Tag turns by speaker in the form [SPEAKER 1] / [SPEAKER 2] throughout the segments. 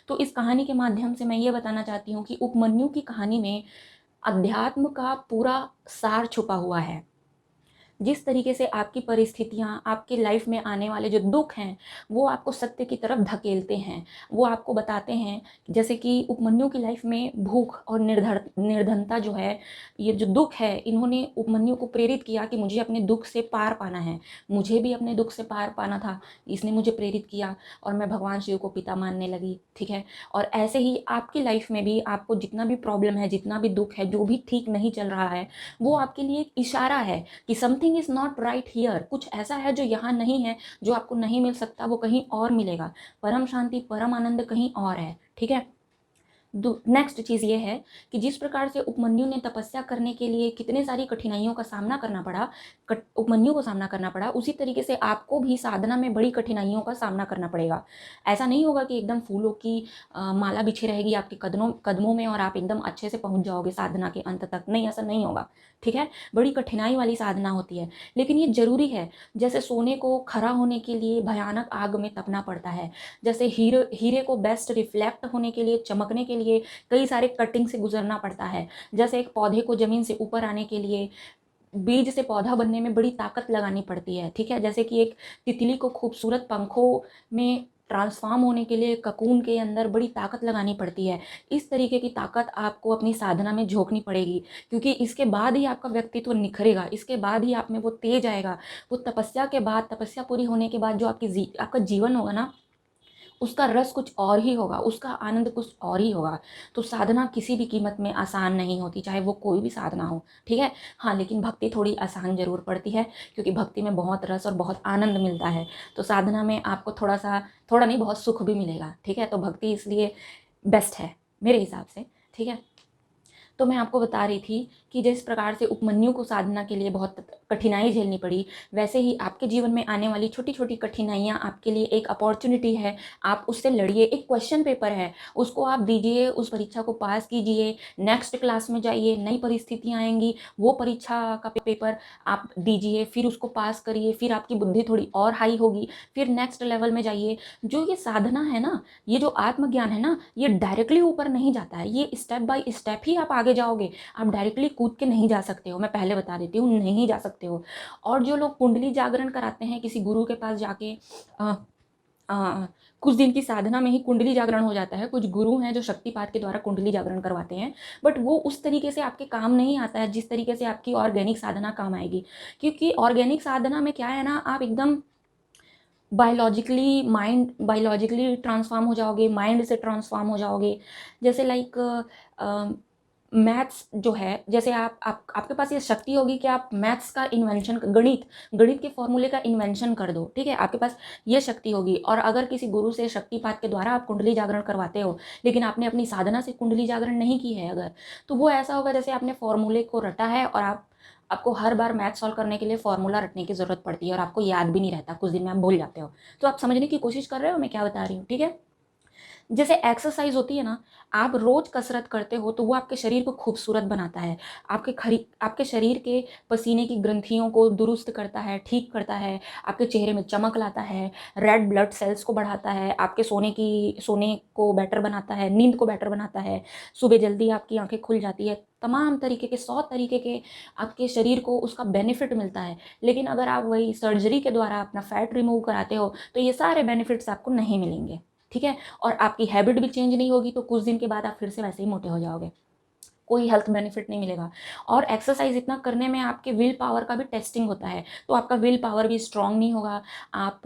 [SPEAKER 1] तो इस कहानी के माध्यम से मैं ये बताना चाहती हूँ कि उपमन्यु की कहानी में अध्यात्म का पूरा सार छुपा हुआ है। जिस तरीके से आपकी परिस्थितियाँ, आपकी लाइफ में आने वाले जो दुख हैं, वो आपको सत्य की तरफ धकेलते हैं। वो आपको बताते हैं, जैसे कि उपमन्यु की लाइफ में भूख और निर्धनता जो है, ये जो दुख है, इन्होंने उपमन्यु को प्रेरित किया कि मुझे अपने दुख से पार पाना है। मुझे भी अपने दुख से पार पाना था, इसने मुझे प्रेरित किया और मैं भगवान शिव को पिता मानने लगी, ठीक है। और ऐसे ही आपकी लाइफ में भी आपको जितना भी प्रॉब्लम है, जितना भी दुख है, जो भी ठीक नहीं चल रहा है, वो आपके लिए एक इशारा है कि something is not right here. कुछ ऐसा है जो यहाँ नहीं है, जो आपको नहीं मिल सकता, वो कहीं और मिलेगा। परम शांति, परम आनंद कहीं और है, ठीक है। नेक्स्ट चीज़ ये है कि जिस प्रकार से उपमन्यु ने तपस्या करने के लिए कितने सारी कठिनाइयों का सामना करना पड़ा, उपमन्यु को सामना करना पड़ा, उसी तरीके से आपको भी साधना में बड़ी कठिनाइयों का सामना करना पड़ेगा। ऐसा नहीं होगा कि एकदम फूलों की माला बिछी रहेगी आपके कदमों कदमों में और आप एकदम अच्छे से पहुंच जाओगे साधना के अंत तक। नहीं, ऐसा नहीं होगा, ठीक है। बड़ी कठिनाई वाली साधना होती है, लेकिन ये जरूरी है। जैसे सोने को खरा होने के लिए भयानक आग में तपना पड़ता है, जैसे हीरे हीरे को बेस्ट रिफ्लेक्ट होने के लिए, चमकने के लिए कई सारे कटिंग से गुजरना पड़ता है। जैसे एक पौधे को जमीन से ऊपर आने के लिए बीज से पौधा बनने में बड़ी ताकत लगानी पड़ती है, ठीक है। जैसे कि एक तितली को खूबसूरत पंखों में ट्रांसफॉर्म होने के लिए ककून के अंदर बड़ी ताकत लगानी पड़ती है। इस तरीके की ताकत आपको अपनी साधना में झोंकनी पड़ेगी, क्योंकि इसके बाद ही आपका व्यक्तित्व निखरेगा, इसके बाद ही आप में वो तेज आएगा। वो तपस्या के बाद, तपस्या पूरी होने के बाद जो आपका जीवन होगा ना, उसका रस कुछ और ही होगा, उसका आनंद कुछ और ही होगा। तो साधना किसी भी कीमत में आसान नहीं होती, चाहे वो कोई भी साधना हो, ठीक है। हाँ, लेकिन भक्ति थोड़ी आसान ज़रूर पड़ती है, क्योंकि भक्ति में बहुत रस और बहुत आनंद मिलता है। तो साधना में आपको थोड़ा नहीं, बहुत सुख भी मिलेगा, ठीक है। तो भक्ति इसलिए बेस्ट है मेरे हिसाब से, ठीक है। तो मैं आपको बता रही थी कि जिस प्रकार से उपमन्यु को साधना के लिए बहुत कठिनाई झेलनी पड़ी, वैसे ही आपके जीवन में आने वाली छोटी छोटी कठिनाइयाँ आपके लिए एक अपॉर्चुनिटी है। आप उससे लड़िए, एक क्वेश्चन पेपर है, उसको आप दीजिए, उस परीक्षा को पास कीजिए, नेक्स्ट क्लास में जाइए, नई परिस्थितियाँ आएंगी, वो परीक्षा का पेपर आप दीजिए, फिर उसको पास करिए, फिर आपकी बुद्धि थोड़ी और हाई होगी, फिर नेक्स्ट लेवल में जाइए। जो ये साधना है ना, ये जो आत्मज्ञान है ना, ये डायरेक्टली ऊपर नहीं जाता है, ये स्टेप बाय स्टेप ही आप आगे जाओगे। आप डायरेक्टली कूद के नहीं जा सकते हो, मैं पहले बता देती हूँ, नहीं जा सकते हो। और जो लोग कुंडली जागरण कराते हैं किसी गुरु के पास जाके, आ, आ, कुछ दिन की साधना में ही कुंडली जागरण हो जाता है। कुछ गुरु हैं जो शक्तिपात के द्वारा कुंडली जागरण करवाते हैं, बट वो उस तरीके से आपके काम नहीं आता है जिस तरीके से आपकी ऑर्गेनिक साधना काम आएगी। क्योंकि ऑर्गेनिक साधना में क्या है ना, आप एकदम बायोलॉजिकली ट्रांसफॉर्म हो जाओगे, माइंड से ट्रांसफॉर्म हो जाओगे। जैसे लाइक मैथ्स जो है, जैसे आपके पास ये शक्ति होगी कि आप मैथ्स का इन्वेंशन, गणित के फॉर्मूले का इन्वेंशन कर दो, ठीक है। आपके पास ये शक्ति होगी। और अगर किसी गुरु से शक्तिपात के द्वारा आप कुंडली जागरण करवाते हो, लेकिन आपने अपनी साधना से कुंडली जागरण नहीं की है अगर, तो वो ऐसा होगा जैसे आपने फॉर्मूले को रटा है और आपको हर बार मैथ सॉल्व करने के लिए फॉर्मूला रटने की ज़रूरत पड़ती है और आपको याद भी नहीं रहता, कुछ दिन में आप भूल जाते हो। तो आप समझने की कोशिश कर रहे हो मैं क्या बता रही हूँ, ठीक है। जैसे एक्सरसाइज होती है ना, आप रोज कसरत करते हो तो वो आपके शरीर को खूबसूरत बनाता है, आपके शरीर के पसीने की ग्रंथियों को दुरुस्त करता है, ठीक करता है, आपके चेहरे में चमक लाता है, रेड ब्लड सेल्स को बढ़ाता है, आपके सोने को बेटर बनाता है, नींद को बेटर बनाता है, सुबह जल्दी आपकी आंखें खुल जाती है। तमाम तरीके के 100 तरीके के आपके शरीर को उसका बेनिफिट मिलता है। लेकिन अगर आप वही सर्जरी के द्वारा अपना फैट रिमूव कराते हो तो ये सारे बेनिफिट्स आपको नहीं मिलेंगे, ठीक है। और आपकी हैबिट भी चेंज नहीं होगी, तो कुछ दिन के बाद आप फिर से वैसे ही मोटे हो जाओगे, कोई हेल्थ बेनिफिट नहीं मिलेगा। और एक्सरसाइज इतना करने में आपके विल पावर का भी टेस्टिंग होता है, तो आपका विल पावर भी स्ट्रांग नहीं होगा, आप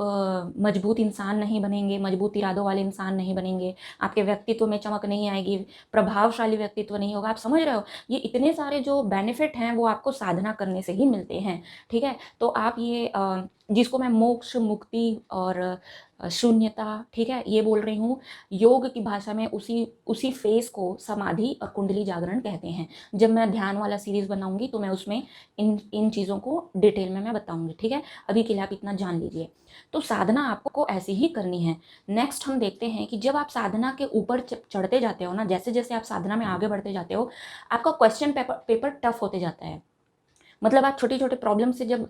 [SPEAKER 1] मजबूत इंसान नहीं बनेंगे, मजबूत इरादों वाले इंसान नहीं बनेंगे, आपके व्यक्तित्व में चमक नहीं आएगी, प्रभावशाली व्यक्तित्व नहीं होगा। आप समझ रहे हो, ये इतने सारे जो बेनिफिट हैं वो आपको साधना करने से ही मिलते हैं, ठीक है। तो आप ये जिसको मैं मोक्ष, मुक्ति और शून्यता, ठीक है, ये बोल रही हूँ, योग की भाषा में उसी उसी फेस को समाधि और कुंडली जागरण कहते हैं। जब मैं ध्यान वाला सीरीज बनाऊंगी तो मैं उसमें इन इन चीज़ों को डिटेल में मैं बताऊंगी, ठीक है। अभी के लिए आप इतना जान लीजिए। तो साधना आपको ऐसी ही करनी है। नेक्स्ट हम देखते हैं कि जब आप साधना के ऊपर चढ़ते जाते हो ना, जैसे जैसे आप साधना में आगे बढ़ते जाते हो, आपका क्वेश्चन पेपर टफ होते जाता है। मतलब आप छोटे छोटे प्रॉब्लम से जब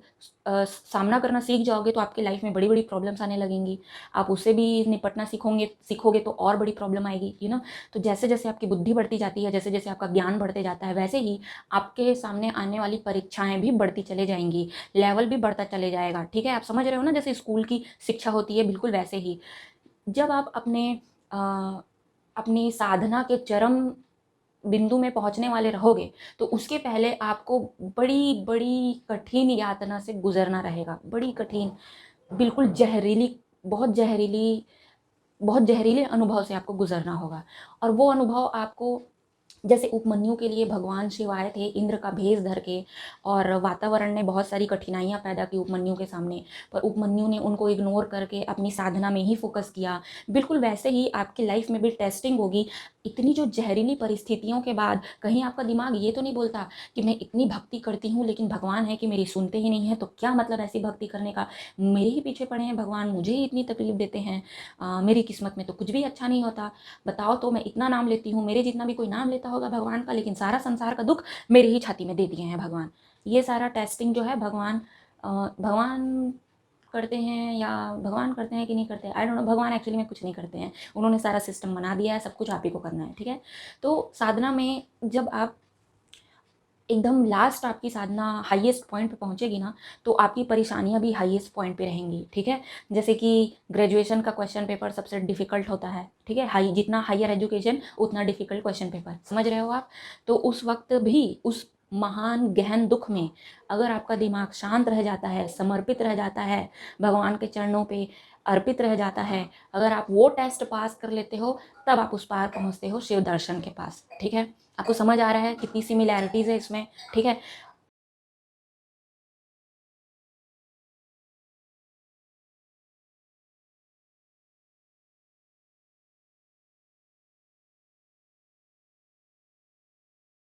[SPEAKER 1] सामना करना सीख जाओगे तो आपके लाइफ में बड़ी बड़ी प्रॉब्लम्स आने लगेंगी। आप उससे भी निपटना सीखोगे तो और बड़ी प्रॉब्लम आएगी, तो जैसे जैसे आपकी बुद्धि बढ़ती जाती है, जैसे जैसे आपका ज्ञान बढ़ते जाता है, वैसे ही आपके सामने आने वाली परीक्षाएं भी बढ़ती चले जाएंगी, लेवल भी बढ़ता चले जाएगा। ठीक है, आप समझ रहे हो ना, जैसे स्कूल की शिक्षा होती है, बिल्कुल वैसे ही जब आप अपनी साधना के चरम बिंदु में पहुंचने वाले रहोगे तो उसके पहले आपको बड़ी बड़ी कठिन यातना से गुजरना रहेगा, बड़ी कठिन, बिल्कुल जहरीली, बहुत जहरीली, बहुत जहरीले अनुभव से आपको गुजरना होगा। और वो अनुभव आपको, जैसे उपमन्यु के लिए भगवान शिव आए थे इंद्र का भेष धर के, और वातावरण ने बहुत सारी कठिनाइयाँ पैदा की उपमन्यु के सामने, पर उपमन्यु ने उनको इग्नोर करके अपनी साधना में ही फोकस किया। बिल्कुल वैसे ही आपकी लाइफ में भी टेस्टिंग होगी। इतनी जो जहरीली परिस्थितियों के बाद कहीं आपका दिमाग ये तो नहीं बोलता कि मैं इतनी भक्ति करती हूँ लेकिन भगवान है कि मेरी सुनते ही नहीं है, तो क्या मतलब ऐसी भक्ति करने का, मेरे ही पीछे पड़े हैं भगवान, मुझे ही इतनी तकलीफ देते हैं, मेरी किस्मत में तो कुछ भी अच्छा नहीं होता। बताओ तो, मैं इतना नाम लेती हूँ, मेरे जितना भी कोई नाम लेता होगा भगवान का, लेकिन सारा संसार का दुख मेरी ही छाती में दे दिए हैं भगवान। ये सारा टेस्टिंग जो है भगवान करते हैं, या भगवान करते हैं कि नहीं करते, आई डोंट नो। भगवान एक्चुअली में कुछ नहीं करते हैं, उन्होंने सारा सिस्टम बना दिया है, सब कुछ आप ही को करना है। ठीक है, तो साधना में जब आप एकदम लास्ट आपकी साधना हाईएस्ट पॉइंट पे पहुंचेगी ना, तो आपकी परेशानियां भी हाईएस्ट पॉइंट पे रहेंगी। ठीक है, जैसे कि ग्रेजुएशन का क्वेश्चन पेपर सबसे डिफिकल्ट होता है। ठीक है, जितना हायर एजुकेशन उतना डिफिकल्ट क्वेश्चन पेपर, समझ रहे हो आप। तो उस वक्त भी, उस महान गहन दुख में, अगर आपका दिमाग शांत रह जाता है, समर्पित रह जाता है, भगवान के चरणों पे अर्पित रह जाता है, अगर आप वो टेस्ट पास कर लेते हो, तब आप उस पार पहुंचते हो शिव दर्शन के पास। ठीक है, आपको समझ आ रहा है कितनी सिमिलैरिटीज़ है इसमें। ठीक है,